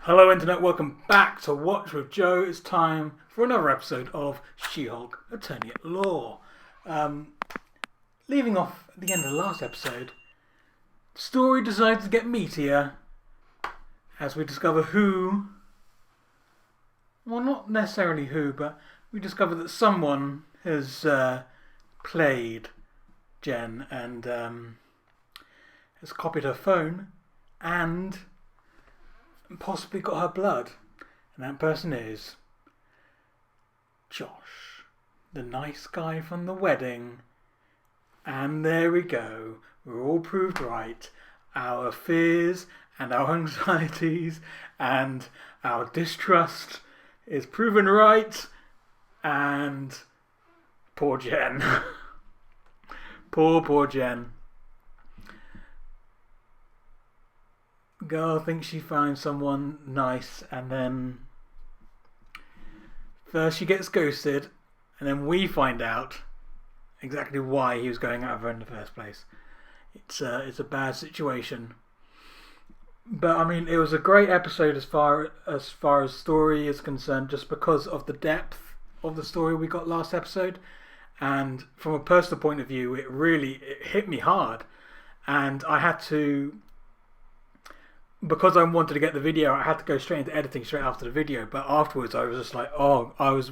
Hello Internet, welcome back to Watch with Joe. It's time for another episode of She-Hulk Attorney at Law. Leaving off at the end of the last episode, the story decides to get meatier as we discover who, well not necessarily who, but we discover that someone has played Jen and has copied her phone and possibly got her blood. And that person is Josh, the nice guy from the wedding. And there we go. We're all proved right. Our fears and our anxieties and our distrust is proven right. And poor Jen. Poor Jen. Girl thinks she finds someone nice, and then first she gets ghosted, and then we find out exactly why he was going out of her in the first place. It's a bad situation, but I mean it was a great episode as far as story is concerned, just because of the depth of the story we got last episode, and from a personal point of view, it hit me hard, and I had to. Because I wanted to get the video, I had to go straight into editing straight after the video. But afterwards, I was just like, I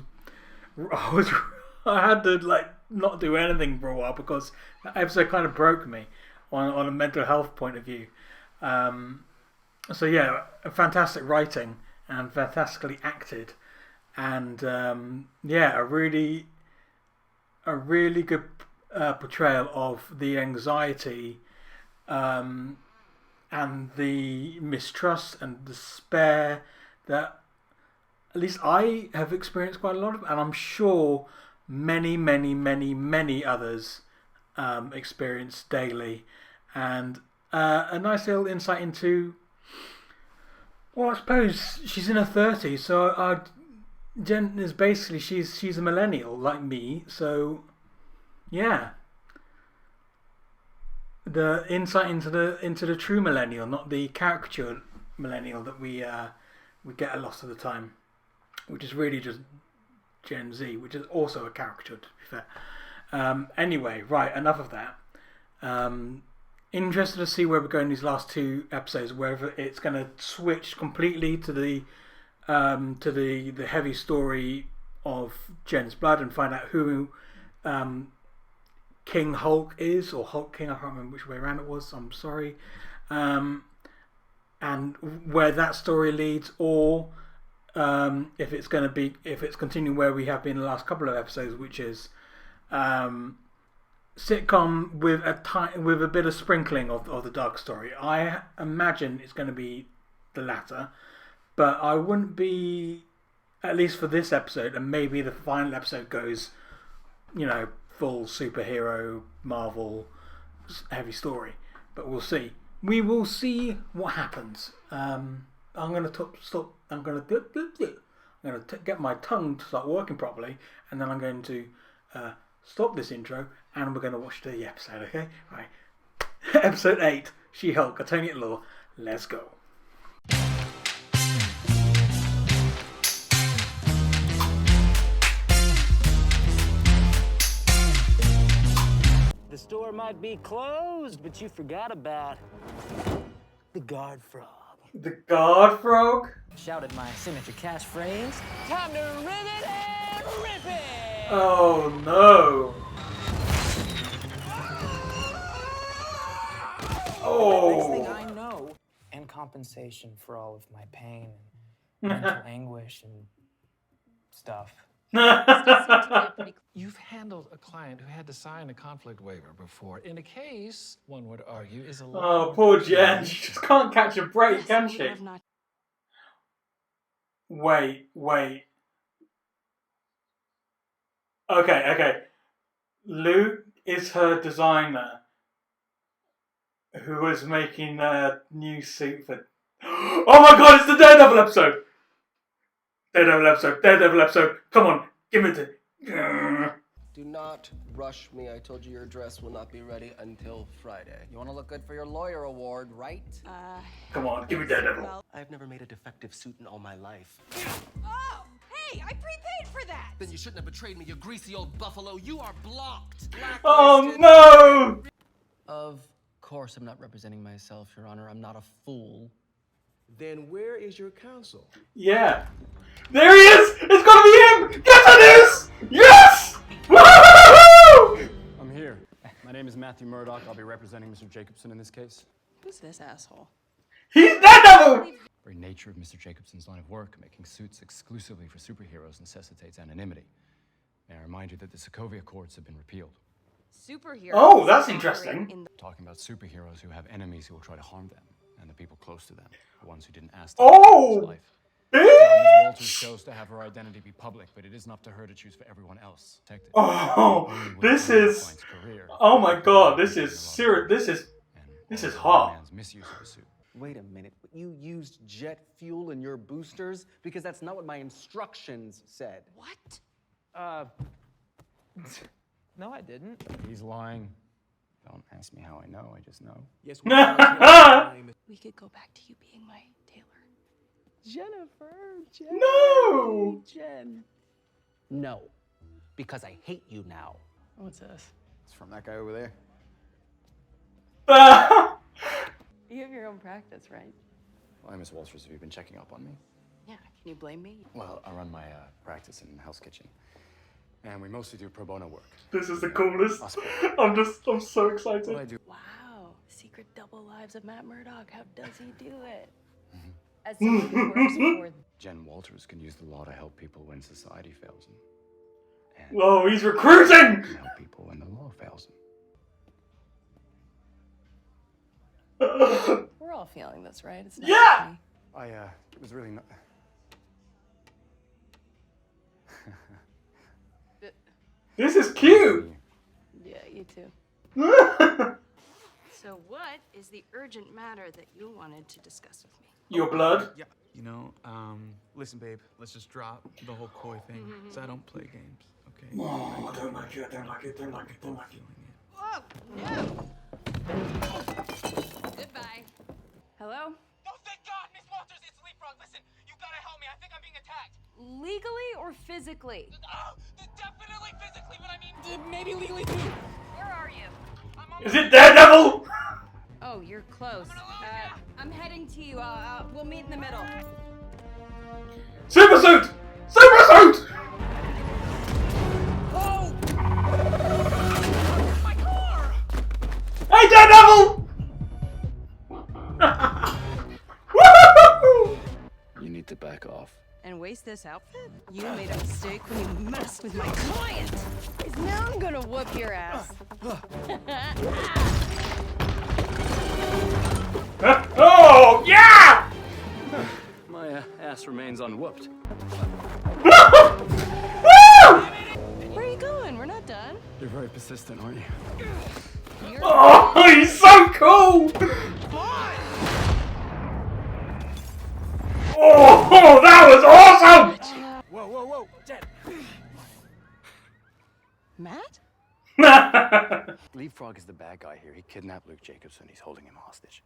had to like not do anything for a while because that episode kind of broke me on a mental health point of view. So yeah, fantastic writing and fantastically acted, and yeah, a really good portrayal of the anxiety. And the mistrust and despair that at least I have experienced quite a lot of, and I'm sure many others experience daily. And a nice little insight into, well, I suppose she's in her 30s, so Jen is basically, she's a millennial like me, so yeah. The insight into the true millennial, not the caricature millennial that we get a lot of the time, which is really just Gen Z, which is also a caricature, to be fair. Anyway, right, enough of that. Interested to see where we're going these last two episodes, whether it's going to switch completely to the heavy story of Jen's blood and find out who King Hulk is, or Hulk King, I can't remember which way around it was, I'm sorry, and where that story leads, or if it's continuing where we have been the last couple of episodes, which is sitcom with a bit of sprinkling of the dark story. I imagine it's going to be the latter, but I wouldn't be, at least for this episode, and maybe the final episode goes, full superhero Marvel heavy story, but we'll see. We will see what happens. I'm going to stop. I'm going to get my tongue to start working properly, and then I'm going to stop this intro, and we're going to watch the episode. Okay, right. Episode 8, She-Hulk, Attorney at Law. Let's go. The store might be closed, but you forgot about the guard frog. The guard frog? Shouted my signature catchphrase. Time to ribbit and rip it! Oh no! Oh! Next thing I know, and compensation for all of my pain and mental anguish and stuff. You've handled a client who had to sign a conflict waiver before. In a case, one would argue, is a Oh, poor Jen. She just can't catch a break, can she? Wait. Okay. Luke is her designer who was making a new suit for... Oh my god, it's the Daredevil episode! Daredevil episode. Come on, give it to... Do not rush me. I told you your dress will not be ready until Friday. You want to look good for your lawyer award, right? Come on, give me Daredevil. Well, I've never made a defective suit in all my life. Oh, hey, I prepaid for that. Then you shouldn't have betrayed me, you greasy old buffalo. You are blocked. Oh Blacklisted. no! Of course I'm not representing myself, Your Honor. I'm not a fool. Then where is your counsel? Yeah. There he is! It's gonna be him! Yes, it is! Yes! Woo! I'm here. My name is Matthew Murdoch. I'll be representing Mr. Jacobson in this case. Who's this asshole? He's Daredevil! The very nature of Mr. Jacobson's line of work, making suits exclusively for superheroes, necessitates anonymity. May I remind you that the Sokovia Accords have been repealed. Superheroes. Oh, that's interesting. Talking about superheroes who have enemies who will try to harm them, and the people close to them, the ones who didn't ask them Oh! to life. Ms. Walters chose to have her identity be public, but it isn't up to her to choose for everyone else. Protected. Oh, this is... Oh my god, this is serious. This is hot. Man's misuse of the suit. Wait a minute. You used jet fuel in your boosters? Because that's not what my instructions said. What? No, I didn't. He's lying. Don't ask me how I know, I just know. Yes, We could go back to you being my tailor. Jennifer. No! Jen. No. Because I hate you now. What's this? It's from that guy over there. You have your own practice, right? Why, Miss Walters, have you been checking up on me? Yeah. Can you blame me? Well, I run my practice in Hell's Kitchen. And we mostly do pro bono work. This is the coolest. Us- I'm so What I excited. do. Wow. Secret double lives of Matt Murdock. How does he do it? As someone who works for Jen Walters can use the law to help people when society fails them. And Oh, he's recruiting! can help people when the law fails them. We're all feeling this, right? It's not Yeah! just me. It was really not... This is cute! Yeah, you too. So what is the urgent matter that you wanted to discuss with me? Your blood? Yeah, you know, listen, babe, let's just drop the whole koi thing, because I don't play games, okay? Oh, I don't like it, I don't like it, don't like it, don't like it. Whoa! No! Goodbye. Hello? No, thank God, Miss Walters, it's Leapfrog. Listen, you gotta help me. I think I'm being attacked. Legally or physically? Oh, definitely physically, but I mean, maybe legally too. Where are you? I'm on Is it Daredevil? Oh, you're close. I'm heading to you. We'll meet in the middle. Super suit! Super suit! Oh! My car! Hey, Daredevil! Woo! You need to back off. And waste this outfit? You made a mistake when you messed with my client. 'Cause now I'm gonna whoop your ass. Oh, yeah! My ass remains unwhooped. Woo! Where are you going? We're not done. You're very persistent, aren't you? You're Oh, he's so cool! Oh, that was awesome! Whoa, whoa, whoa, Jen. Matt? Leapfrog is the bad guy here. He kidnapped Luke Jacobson. He's holding him hostage.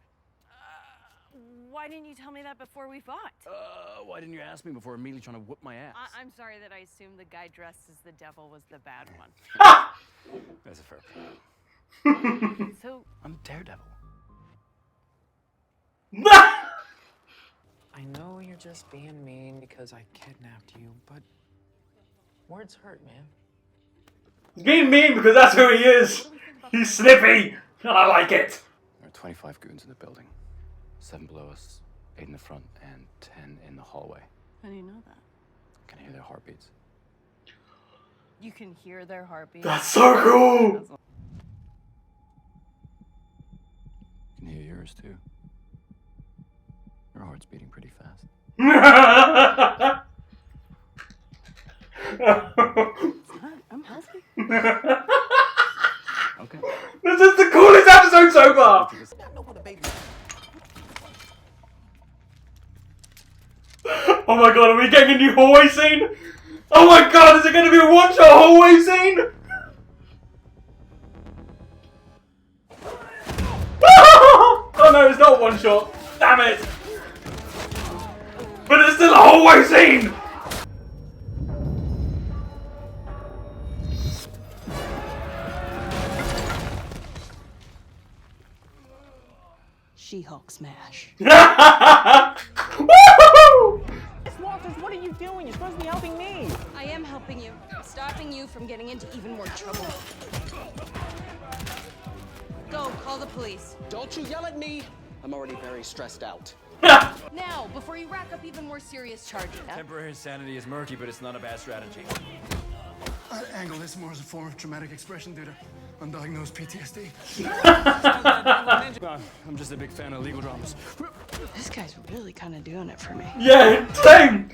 Why didn't you tell me that before we fought? Why didn't you ask me before immediately trying to whoop my ass? I'm sorry that I assumed the guy dressed as the devil was the bad one. That's a fair point. So, I'm Daredevil. I know you're just being mean because I kidnapped you, but words hurt, man. He's being mean because that's who he is. He's snippy, and I like it. There are 25 goons in the building. 7 below us, 8 in the front, and 10 in the hallway. how do you know that? I can hear their heartbeats. You can hear their heartbeat. That's so cool. I can hear yours too. Your heart's beating pretty fast. I'm healthy. Okay. This is the coolest episode so far. Oh my god, are we getting a new hallway scene? Oh my god, is it going to be a one-shot hallway scene? not one shot. Damn it! But it's still a hallway scene! She-Hulk smash. Woohoo! Miss Walters, what are you doing? You're supposed to be helping me. I am helping you, stopping you from getting into even more trouble. Go, call the police. Don't you yell at me! I'm already very stressed out. Now, before you rack up even more serious charges. Temporary insanity is murky, but it's not a bad strategy. I'd angle this more as a form of traumatic expression due to undiagnosed PTSD. I'm just a big fan of legal dramas. This guy's really kind of doing it for me. Yeah, same!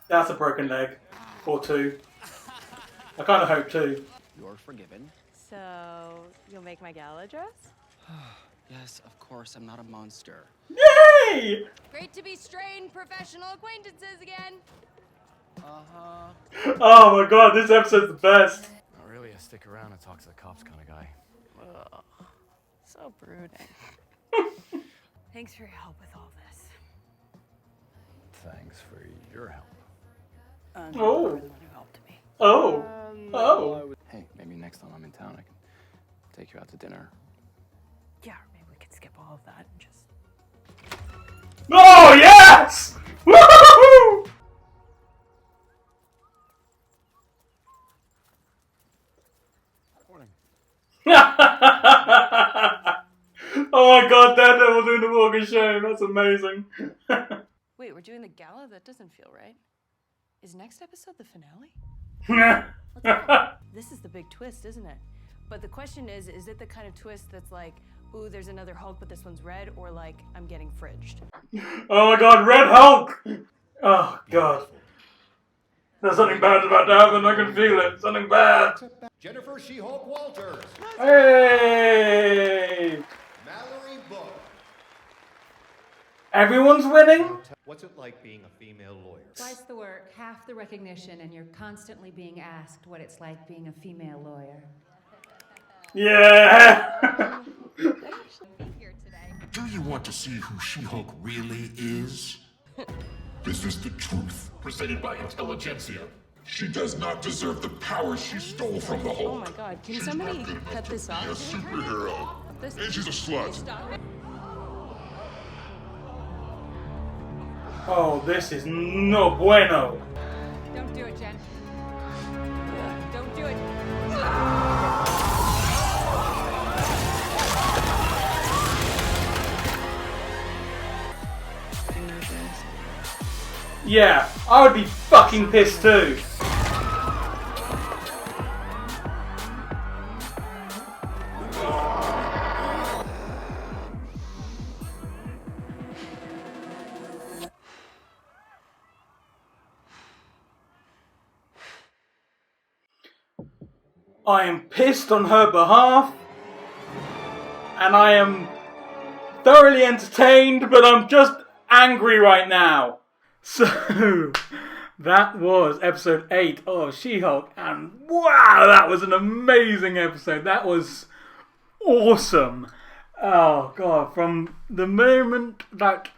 That's a broken leg. Or two. I kind of hope two. You're forgiven. So, you'll make my gala dress? Yes, of course, I'm not a monster. Yay! Great to be strained professional acquaintances again. Uh-huh. Oh my god, this episode's the best. Not really a stick around and talk to the cops kind of guy. Ugh, so brooding. Thanks for your help with all this. Thanks for your help. Oh. You helped me. Oh. Oh. Hey, maybe next time I'm in town I can take you out to dinner. Yeah, or maybe we could skip all of that and just... Oh, yes! Woohoo! Morning. Oh my god, Daredevil doing the walk of shame. That's amazing. Wait, we're doing the gala? That doesn't feel right. Is next episode the finale? This is the big twist, isn't it? But the question is it the kind of twist that's like, ooh, there's another Hulk, but this one's red, or like, I'm getting fridged? Oh my god, Red Hulk! Oh god. There's something bad about to happen, I can feel it. Something bad. Jennifer She-Hulk Walters. Hey! Mallory Book. Everyone's winning? What's it like being a female lawyer? Twice the work, half the recognition, and you're constantly being asked what it's like being a female lawyer. Yeah! Do you want to see who She-Hulk really is? This is the truth, presented by Intelligentsia. She does not deserve the power she stole from the Hulk. Oh my god, can somebody cut this off? A superhero. And she's a slut. Oh, this is no bueno. Don't do it, Jen. Don't do it. Yeah, I would be fucking pissed too. I am pissed on her behalf, and I am thoroughly entertained, but I'm just angry right now. So, that was episode 8 of She-Hulk, and wow, that was an amazing episode. That was awesome. Oh god, from the moment that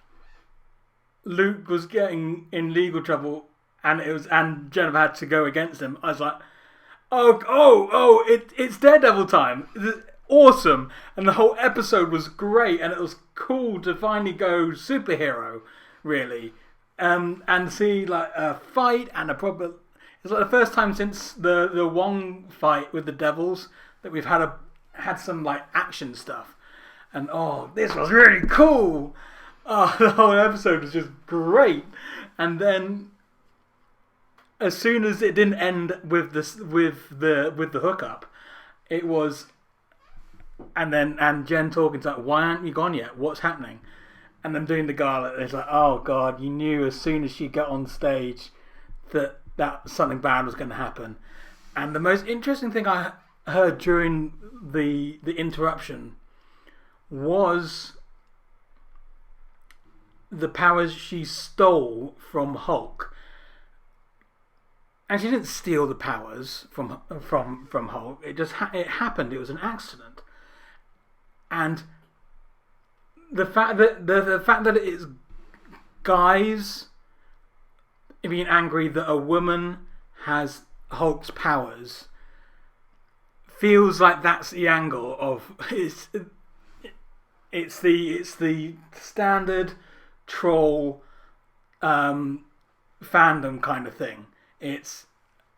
Luke was getting in legal trouble and Jennifer had to go against him, I was like, it's Daredevil time. Awesome. And the whole episode was great, and it was cool to finally go superhero, really. And see like a fight and a proper... It's like the first time since the Wong fight with the Devils that we've had some like action stuff. And this was really cool. The whole episode was just great. And then as soon as it didn't end with the hookup, it was, and Jen talking to like, why aren't you gone yet? What's happening? And then doing the gala, it's like, oh god, you knew as soon as she got on stage that something bad was going to happen. And the most interesting thing I heard during the interruption was the powers she stole from Hulk. and she didn't steal the powers from Hulk. It just it happened. It was an accident, and the fact that it's guys being angry that a woman has Hulk's powers feels like that's the angle of it's the standard troll fandom kind of thing. It's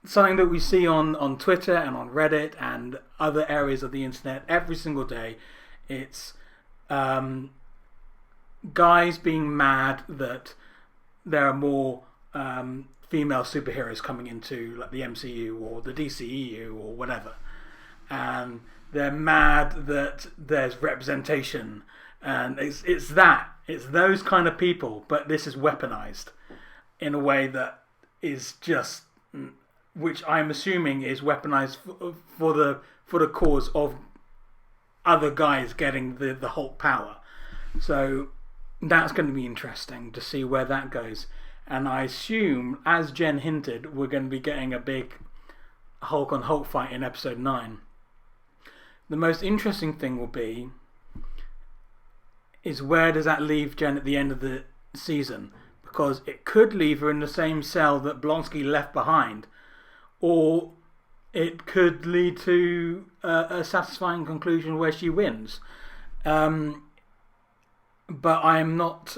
something that we see on Twitter and on Reddit and other areas of the internet every single day. It's guys being mad that there are more female superheroes coming into like the MCU or the DCEU or whatever, and they're mad that there's representation, and it's those kind of people, but this is weaponized in a way that is just, which I'm assuming is weaponized for the cause of other guys getting the Hulk power. So that's going to be interesting to see where that goes. And I assume, as Jen hinted, we're going to be getting a big Hulk on Hulk fight in episode 9. The most interesting thing will be is where does that leave Jen at the end of the season? Because it could leave her in the same cell that Blonsky left behind, or it could lead to a satisfying conclusion where she wins. But I am not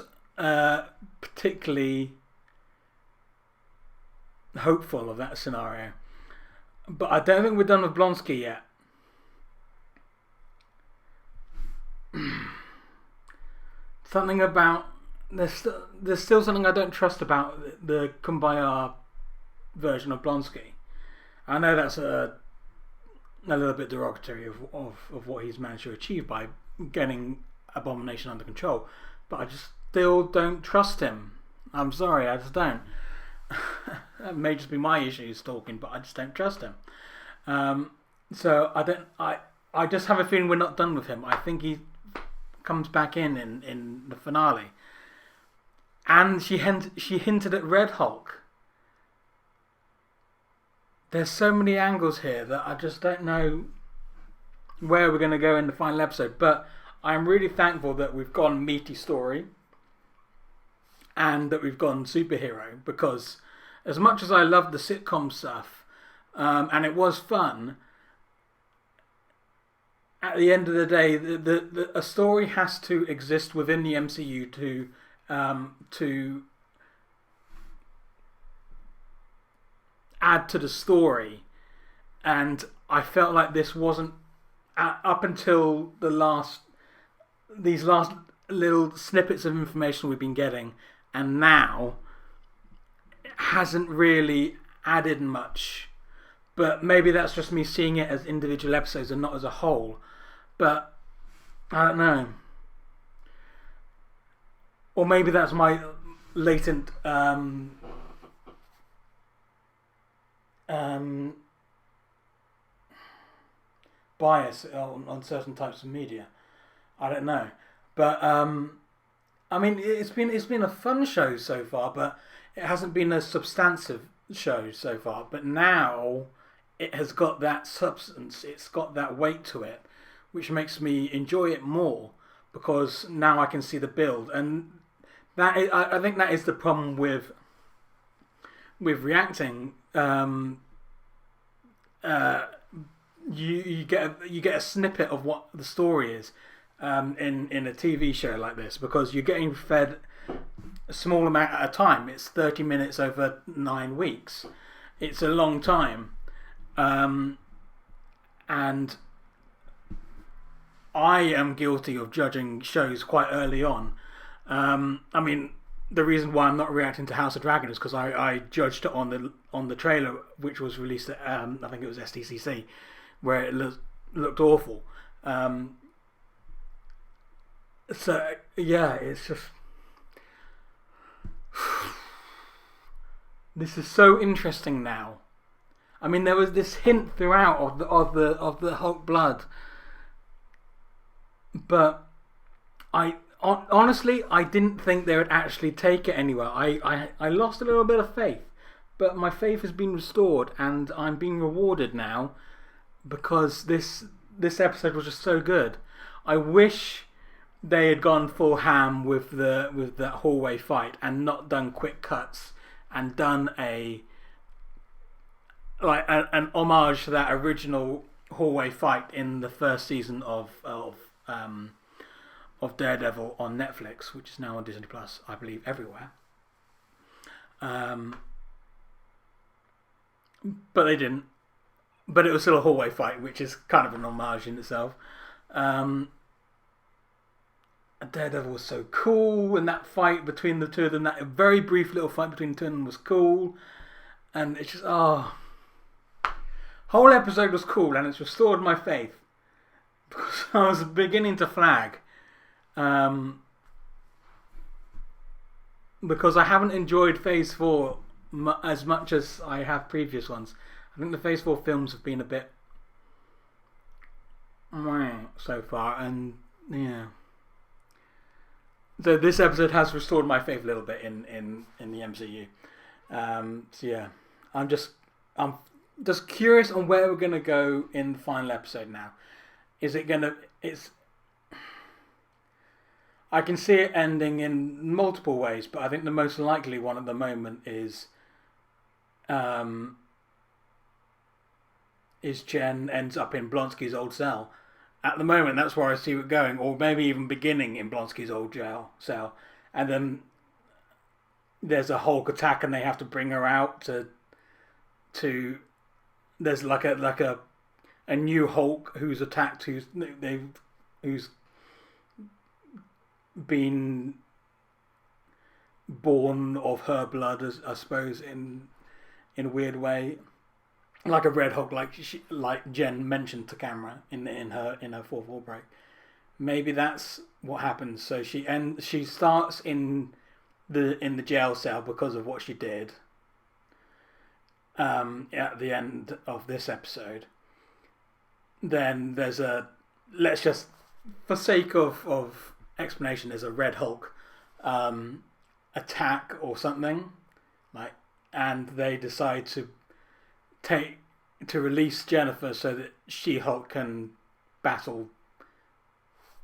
particularly hopeful of that scenario. But I don't think we're done with Blonsky yet. Something about there's still something I don't trust about the Kumbaya version of Blonsky. I know that's a little bit derogatory of what he's managed to achieve by getting Abomination under control, but I just still don't trust him. I'm sorry, I just don't. That may just be my issues talking, but I just don't trust him. So I just have a feeling we're not done with him. I think he comes back in the finale. And she hinted at Red Hulk. There's so many angles here that I just don't know where we're going to go in the final episode. But I'm really thankful that we've gone meaty story and that we've gone superhero, because as much as I love the sitcom stuff, and it was fun, at the end of the day, a story has to exist within the MCU to add to the story. And I felt like this wasn't up until these last little snippets of information we've been getting, and now it hasn't really added much. But maybe that's just me seeing it as individual episodes and not as a whole. But I don't know. Or maybe that's my latent bias on certain types of media. I don't know. But I mean, it's been a fun show so far, but it hasn't been a substantive show so far. But now it has got that substance, it's got that weight to it, which makes me enjoy it more, because now I can see the build. And that is, I think that is the problem with reacting. You get a snippet of what the story is in a TV show like this, because you're getting fed a small amount at a time. It's 30 minutes over 9 weeks. It's a long time. And I am guilty of judging shows quite early on. I mean, the reason why I'm not reacting to House of Dragon is because I judged it on the trailer, which was released at I think it was STCC, where it looked awful. So yeah, it's just this is so interesting now. I mean, there was this hint throughout of the Hulk blood, but honestly, I didn't think they would actually take it anywhere. I lost a little bit of faith, but my faith has been restored, and I'm being rewarded now because this episode was just so good. I wish they had gone full ham with that hallway fight and not done quick cuts and done an homage to that original hallway fight in the first season of Daredevil on Netflix, which is now on Disney Plus, I believe, everywhere. But they didn't. But it was still a hallway fight, which is kind of an homage in itself. Daredevil was so cool, and that fight between the two of them, that very brief little fight between the two of them was cool. And it's just, whole episode was cool, and it's restored my faith. Because I was beginning to flag. Because I haven't enjoyed Phase 4 as much as I have previous ones. I think the Phase 4 films have been a bit so far, and yeah. So this episode has restored my faith a little bit in the MCU. So yeah, I'm just curious on where we're gonna go in the final episode now. Is it gonna? I can see it ending in multiple ways, but I think the most likely one at the moment is Jen ends up in Blonsky's old cell. At the moment, that's where I see it going, or maybe even beginning in Blonsky's old jail cell, and then there's a Hulk attack, and they have to bring her out to. There's like a new Hulk who's attacked, who's been born of her blood, I suppose, in a weird way. Like a Red Hulk, like Jen mentioned to camera in her fourth wall break. Maybe that's what happens. So she starts in the jail cell because of what she did. At the end of this episode, then there's let's just, for sake of explanation, there's a Red Hulk attack or something, and they decide to release Jennifer so that She-Hulk can battle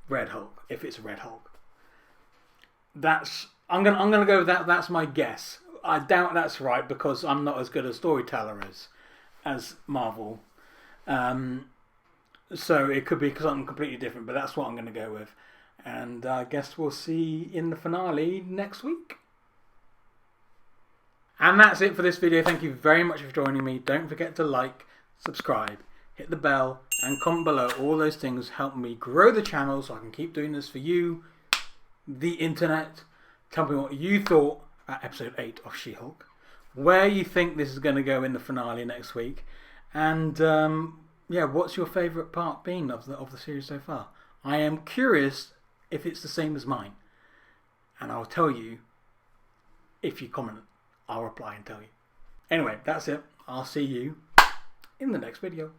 Red Hulk, if it's Red Hulk. I'm gonna go with that. That's my guess. I doubt that's right because I'm not as good a storyteller as Marvel. So it could be something completely different, but that's what I'm going to go with. And I guess we'll see in the finale next week. And that's it for this video. Thank you very much for joining me. Don't forget to like, subscribe, hit the bell, and comment below. All those things help me grow the channel so I can keep doing this for you, the internet. Tell me what you thought about episode 8 of She-Hulk, where you think this is going to go in the finale next week, and what's your favourite part been of the series so far? I am curious if it's the same as mine, and I'll tell you if you comment. I'll reply and tell you. Anyway, that's it. I'll see you in the next video.